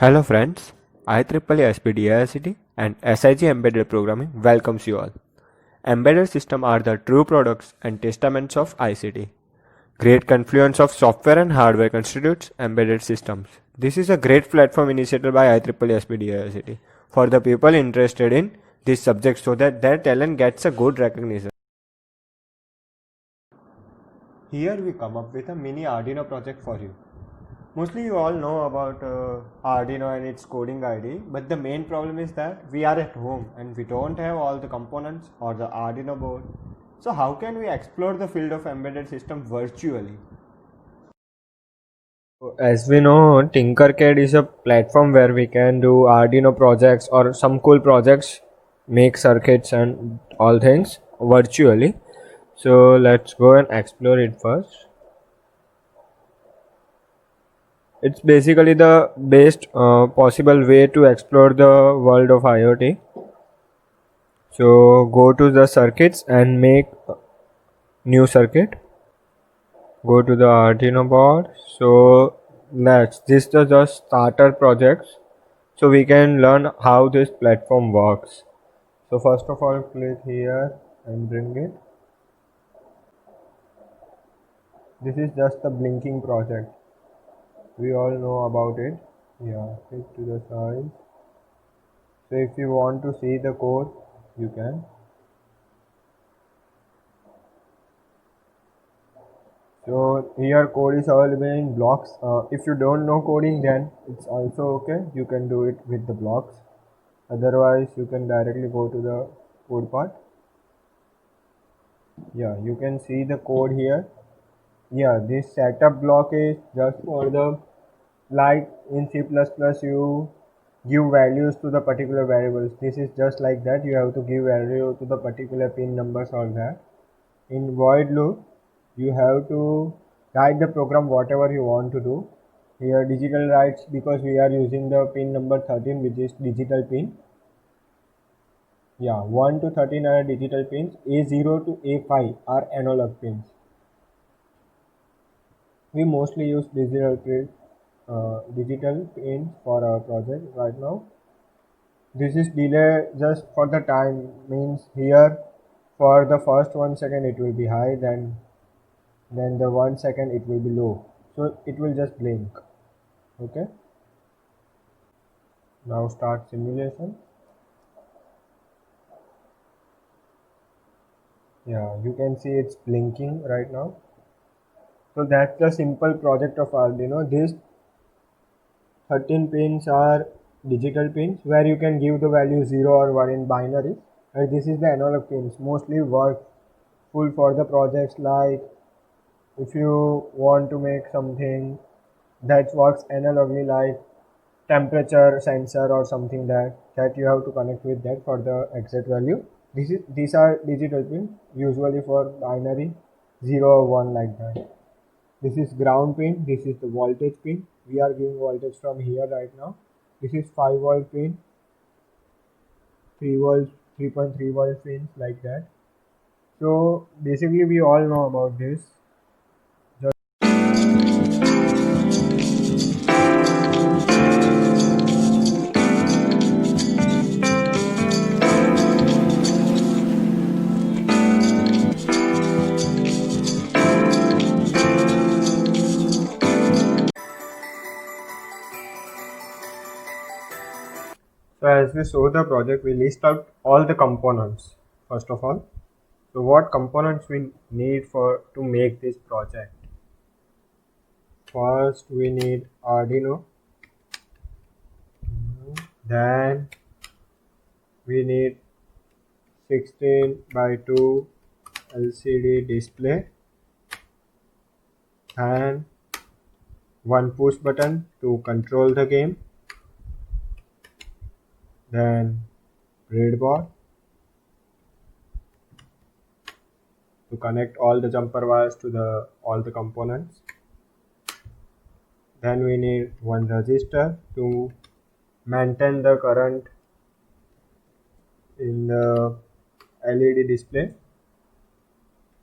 Hello friends, IEEE SPD ICT and SIG Embedded Programming welcomes you all. Embedded systems are the true products and testaments of ICT. Great confluence of software and hardware constitutes embedded systems. This is a great platform initiated by IEEE SPD ICT for the people interested in this subject so that their talent gets a good recognition. Here we come up with a mini Arduino project for you. Mostly you all know about Arduino and its coding ID, but the main problem is that we are at home and we don't have all the components or the Arduino board. So how can we explore the field of embedded system virtually? As we know, Tinkercad is a platform where we can do Arduino projects or some cool projects, make circuits and all things virtually. So let's go and explore it first. It's basically the best possible way to explore the world of IoT. So go to the circuits and make new circuit. Go to the Arduino board. So this is the starter projects. So we can learn how this platform works. So first of all, click here and bring it. This is just a blinking project. We all know about it. Yeah, click to the side. So if you want to see the code, you can. So here code is available in blocks. If you don't know coding, then it's also okay. You can do it with the blocks. Otherwise, you can directly go to the code part. Yeah, you can see the code here. Yeah, this setup block is just for the, like in C++ you give values to the particular variables. This is just like that. You have to give value to the particular pin numbers or that. In void loop, you have to write the program whatever you want to do. Here digital writes, because we are using the pin number 13, which is digital pin. Yeah, 1 to 13 are digital pins. A0 to A5 are analog pins. We mostly use digital pins for our project right now. This is delay just for the time, means here for the first 1 second it will be high, then the 1 second it will be low, so it will just blink. Okay, now start simulation. Yeah, you can see it's blinking right now. So that's the simple project of Arduino. These 13 pins are digital pins where you can give the value 0 or 1 in binary, and this is the analog pins, mostly work full for the projects, like if you want to make something that works analogically, like temperature sensor or something, that you have to connect with that for the exact value. These are digital pins, usually for binary 0 or 1, like that. This is ground pin, this is the voltage pin. We are giving voltage from here right now. This is 5-volt pin, 3 volts, 3.3 volt pins, like that. So basically we all know about this. So as we saw the project, we list out all the components first of all. So what components we need for to make this project? First we need Arduino, then we need 16 by 2 LCD display and one push button to control the game, then breadboard to connect all the jumper wires to all the components. Then we need one resistor to maintain the current in the LED display,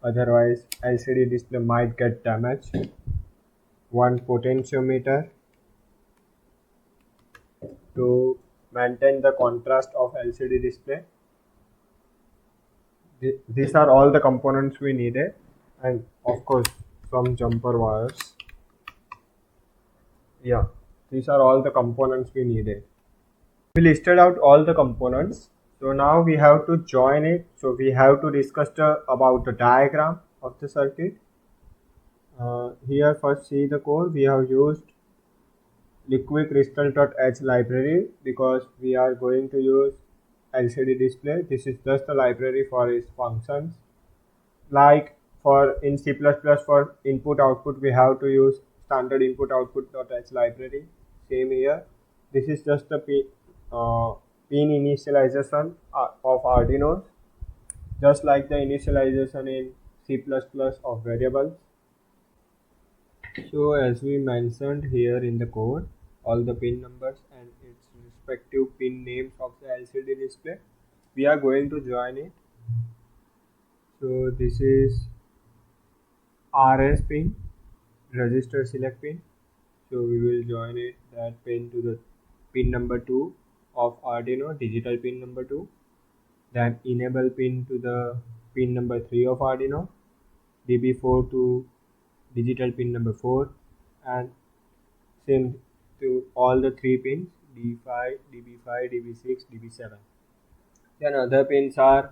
otherwise LCD display might get damaged. One potentiometer, to maintain the contrast of LCD display. These are all the components we needed, and of course some jumper wires. Yeah, these are all the components we needed. We listed out all the components. So now we have to join it. So we have to discuss about the diagram of the circuit. Here first see the code. We have used liquid crystal.h library because we are going to use LCD display. This is just the library for its functions. Like for in C++ for input output we have to use standard input output.h library. Same here. This is just the pin initialization of Arduino, just like the initialization in C++ of variables. So as we mentioned here in the code, all the pin numbers and its respective pin names of the LCD display, we are going to join it. So this is RS pin, register select pin. So we will join it that pin to the pin number 2 of Arduino, digital pin number 2. Then enable pin to the pin number 3 of Arduino, DB4 to digital pin number 4, and same to all the 3 pins D5, DB5, DB6, DB7. Then other pins are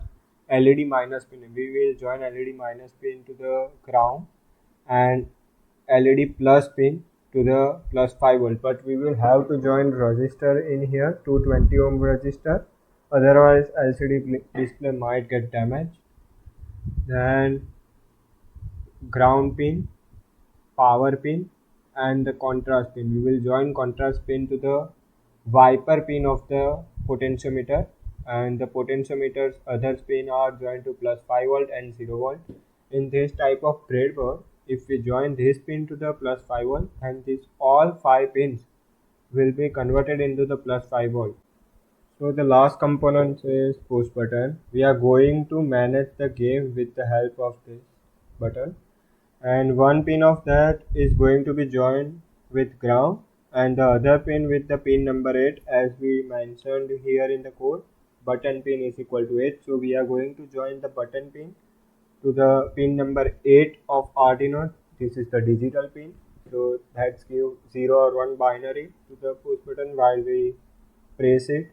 LED minus pin. We will join LED minus pin to the ground and LED plus pin to the plus 5 volt, but we will have to join resistor in here, 220 ohm resistor, otherwise LCD display might get damaged. Then ground pin, power pin, and the contrast pin. We will join contrast pin to the wiper pin of the potentiometer, and the potentiometer's other pin are joined to plus 5 volt and 0 volt. In this type of breadboard, if we join this pin to the plus 5 volt, and these all 5 pins will be converted into the plus 5 volt. So the last component is push button. We are going to manage the game with the help of this button, and one pin of that is going to be joined with ground and the other pin with the pin number 8, as we mentioned here in the code. Button pin is equal to 8, so we are going to join the button pin to the pin number 8 of Arduino. This is the digital pin, so that's give 0 or 1 binary to the push button while we press it.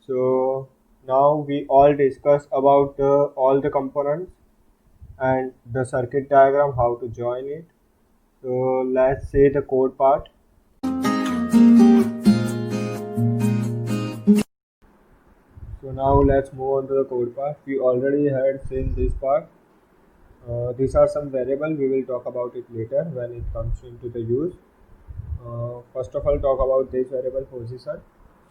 So now we all discuss about all the components and the circuit diagram, how to join it. So let's say the code part. So now let's move on to the code part. We already had seen this part. These are some variables. We will talk about it later when it comes into the use. First of all, talk about this variable position.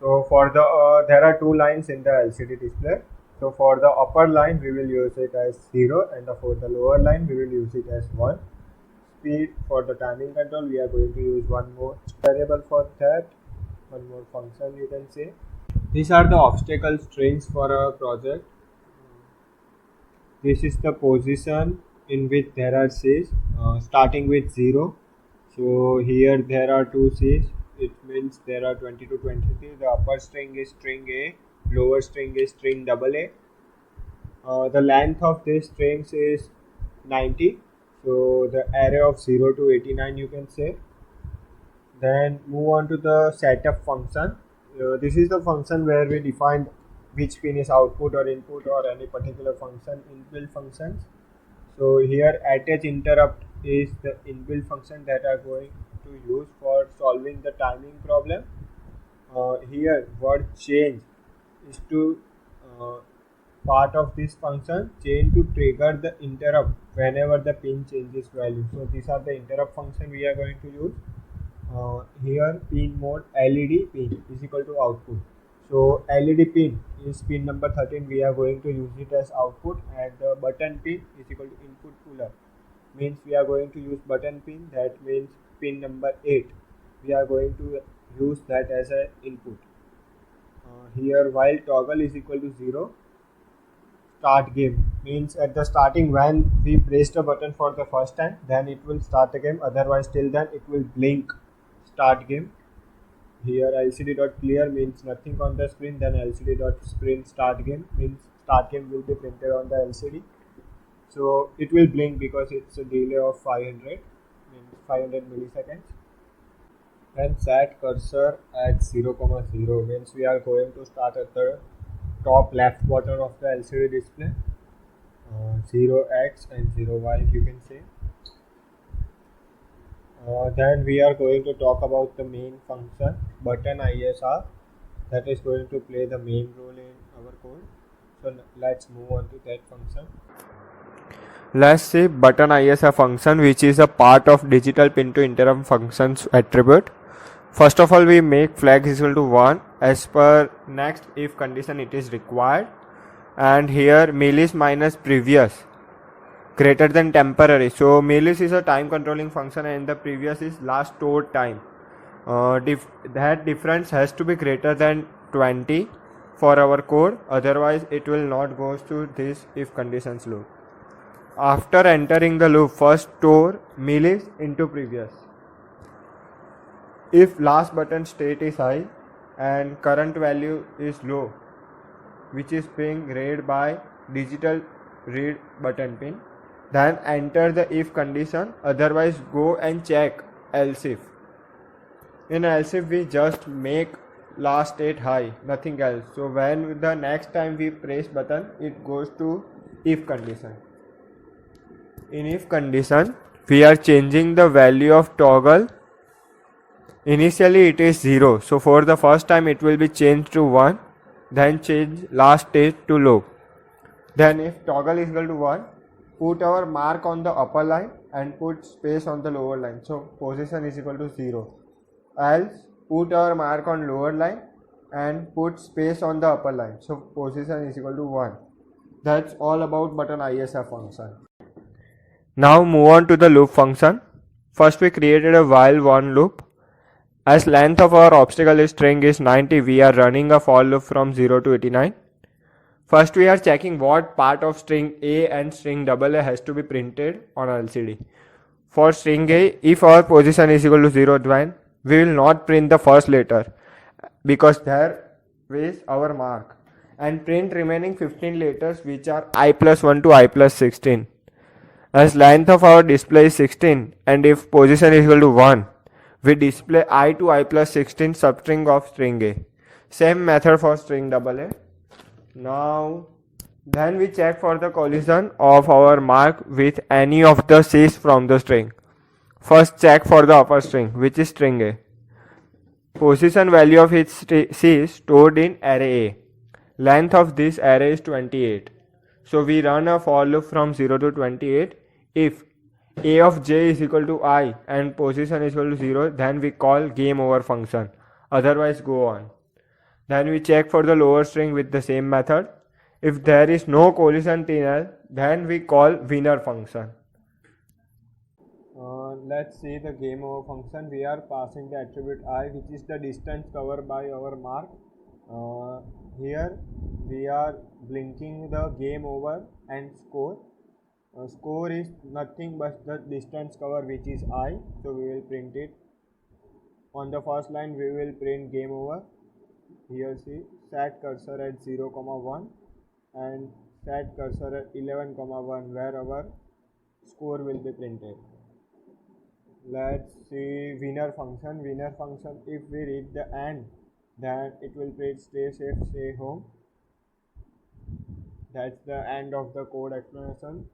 So for the there are two lines in the LCD display. So for the upper line we will use it as 0, and for the lower line we will use it as 1. Speed, for the timing control we are going to use one more variable for that, one more function you can say. These are the obstacle strings for a project. This is the position in which there are C's, starting with 0. So here there are two C's. It means there are 20 to 23. The upper string is string A, lower string is string AA. The length of these strings is 90. So the array of 0 to 89 you can say. Then move on to the setup function. This is the function where we define which pin is output or input or any particular function, inbuilt functions. So here attach interrupt is the inbuilt function that are going to use for solving the timing problem. Here word change is to part of this function, change to trigger the interrupt whenever the pin changes value. So these are the interrupt function we are going to use. Here pin mode LED pin is equal to output. So LED pin is pin number 13. We are going to use it as output, and the button pin is equal to input puller. Means we are going to use button pin. That means pin number 8. We are going to use that as an input. Here while toggle is equal to 0. Start game means at the starting when we press the button for the first time, then it will start the game. Otherwise till then it will blink start game. Here LCD.clear means nothing on the screen, then LCD.sprint start game means start game will be printed on the LCD. So it will blink because it's a delay of 500, means 500 milliseconds. And set cursor at 0, 0 means we are going to start at the top left bottom of the LCD display. 0x and 0y you can say. Then we are going to talk about the main function button ISR that is going to play the main role in our code. So let's move on to that function. Let's say button ISR function, which is a part of digital pin to interrupt functions attribute. First of all, we make flag is equal to 1 as per next if condition it is required, and here milis minus previous greater than temporary. So milis is a time controlling function and the previous is last stored time. That difference has to be greater than 20 for our code, otherwise it will not go to this if conditions loop. After entering the loop, first store milis into previous. If last button state is high and current value is low, which is being read by digital read button pin, then enter the if condition, otherwise go and check else if. In else if we just make last state high, nothing else. So when the next time we press button, it goes to if condition. In if condition, we are changing the value of toggle. Initially it is 0, so for the first time it will be changed to 1, then change last state to low. Then if toggle is equal to 1, put our mark on the upper line and put space on the lower line, so position is equal to 0. Else put our mark on lower line and put space on the upper line, so position is equal to 1. That's all about button ISR function. Now move on to the loop function. First we created a while one loop. As length of our obstacle string is 90, we are running a for loop from 0 to 89. First we are checking what part of string A and string AA has to be printed on LCD. For string A, if our position is equal to 0, then we will not print the first letter because there is our mark, and print remaining 15 letters which are I plus 1 to I plus 16. As length of our display is 16 and if position is equal to 1, we display I to I plus 16 substring of string A. Same method for string AA. Now then we check for the collision of our mark with any of the C's from the string. First check for the upper string, which is string A. Position value of its C is stored in array A. Length of this array is 28. So we run a for loop from 0 to 28. If A of j is equal to I and position is equal to 0, then we call game over function. Otherwise go on. Then we check for the lower string with the same method. If there is no collision tunnel, then we call winner function. Let's see the game over function. We are passing the attribute I, which is the distance covered by our mark. Here we are blinking the game over and score. Score is nothing but the distance cover, which is I, so we will print it. On the first line we will print game over. Here see set cursor at 0, 1 and set cursor at 11, 1 where our score will be printed. Let's see winner function. Winner function, if we reach the end, then it will print stay safe, stay home. That's the end of the code explanation.